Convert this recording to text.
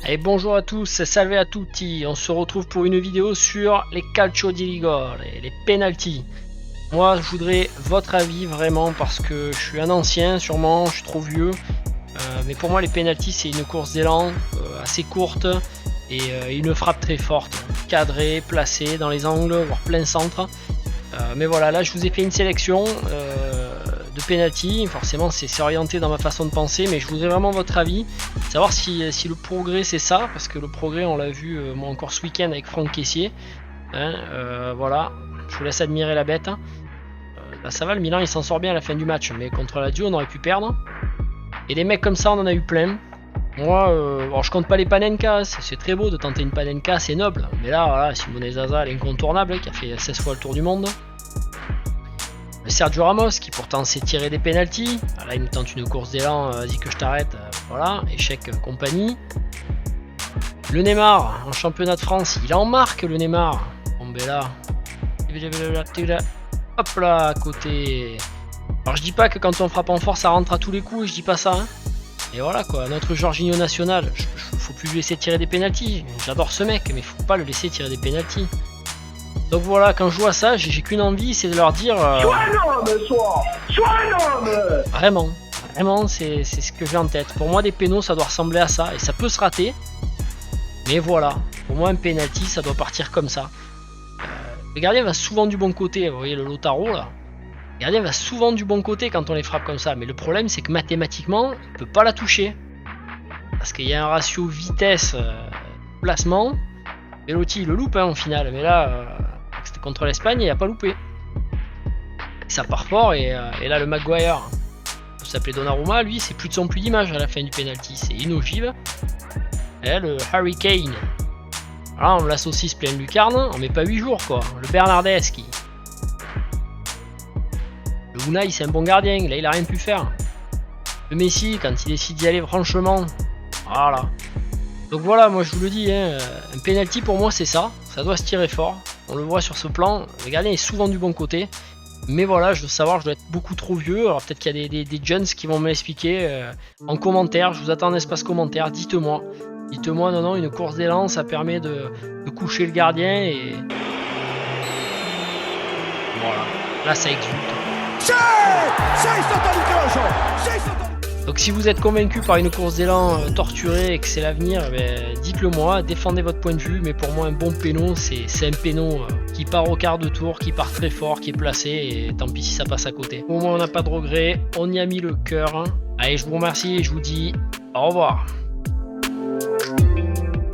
Et bonjour à tous, salve à tutti, on se retrouve pour une vidéo sur les calcio di rigore, les penalties. Moi je voudrais votre avis vraiment parce que je suis un ancien sûrement, je suis trop vieux. Mais pour moi les penalties c'est une course d'élan assez courte et une frappe très forte, cadrée, placée dans les angles, voire plein centre. Mais voilà, là je vous ai fait une sélection de penalty, forcément c'est orienté dans ma façon de penser, mais je voudrais vraiment votre avis, savoir si le progrès c'est ça, parce que le progrès on l'a vu moi encore ce week-end avec Franck Caissier, hein, voilà, je vous laisse admirer la bête. Là ça va, le Milan il s'en sort bien à la fin du match, mais contre la Lazio on aurait pu perdre, et des mecs comme ça on en a eu plein. Moi, alors je compte pas les Panenka, c'est très beau de tenter une Panenka, c'est noble, mais là voilà, Simone Zaza l'incontournable qui a fait 16 fois le tour du monde. Sergio Ramos qui pourtant s'est tiré des pénaltys. Là il nous tente une course d'élan, vas-y que je t'arrête, voilà, échec compagnie. Le Neymar en championnat de France, il en marque le Neymar. Bon ben là, hop là à côté. Alors je dis pas que quand on frappe en force ça rentre à tous les coups, je dis pas ça. Hein. Et voilà quoi, notre Jorginho national, faut plus lui laisser tirer des pénaltys. J'adore ce mec, mais faut pas le laisser tirer des pénaltys. Donc voilà, quand je vois ça, j'ai qu'une envie, c'est de leur dire... Sois un homme, sois un homme. Vraiment, c'est ce que j'ai en tête. Pour moi, des pénaux, ça doit ressembler à ça, et ça peut se rater. Mais voilà, pour moi, un penalty, ça doit partir comme ça. Le gardien va souvent du bon côté, vous voyez le Lautaro là. Le gardien va souvent du bon côté quand on les frappe comme ça, mais le problème, c'est que mathématiquement, il peut pas la toucher. Parce qu'il y a un ratio vitesse-placement. Belotti, il le loupe hein, au final, mais là... C'était contre l'Espagne et il n'a pas loupé. Ça part fort et là le Maguire, il s'appelait Donnarumma, lui c'est plus de son plus d'image à la fin du penalty, c'est inogive. Et là le Harry Kane, voilà, on l'associe plein de lucarne, on met pas 8 jours quoi. Le Bernardeschi, le Unai c'est un bon gardien, là il a rien pu faire. Le Messi quand il décide d'y aller franchement, voilà. Donc voilà, moi je vous le dis, hein, un penalty pour moi c'est ça doit se tirer fort. On le voit sur ce plan, le gardien est souvent du bon côté. Mais voilà, je veux savoir, je dois être beaucoup trop vieux. Alors peut-être qu'il y a des jeunes qui vont me l'expliquer en commentaire. Je vous attends en espace commentaire, dites-moi. Dites-moi, non, une course d'élan, ça permet de coucher le gardien et... Voilà, là ça exulte. Donc si vous êtes convaincu par une course d'élan torturée et que c'est l'avenir, dites-le moi, défendez votre point de vue, mais pour moi un bon péno, c'est un péno qui part au quart de tour, qui part très fort, qui est placé, et tant pis si ça passe à côté. Au moins on n'a pas de regret, on y a mis le cœur. Allez, je vous remercie et je vous dis au revoir.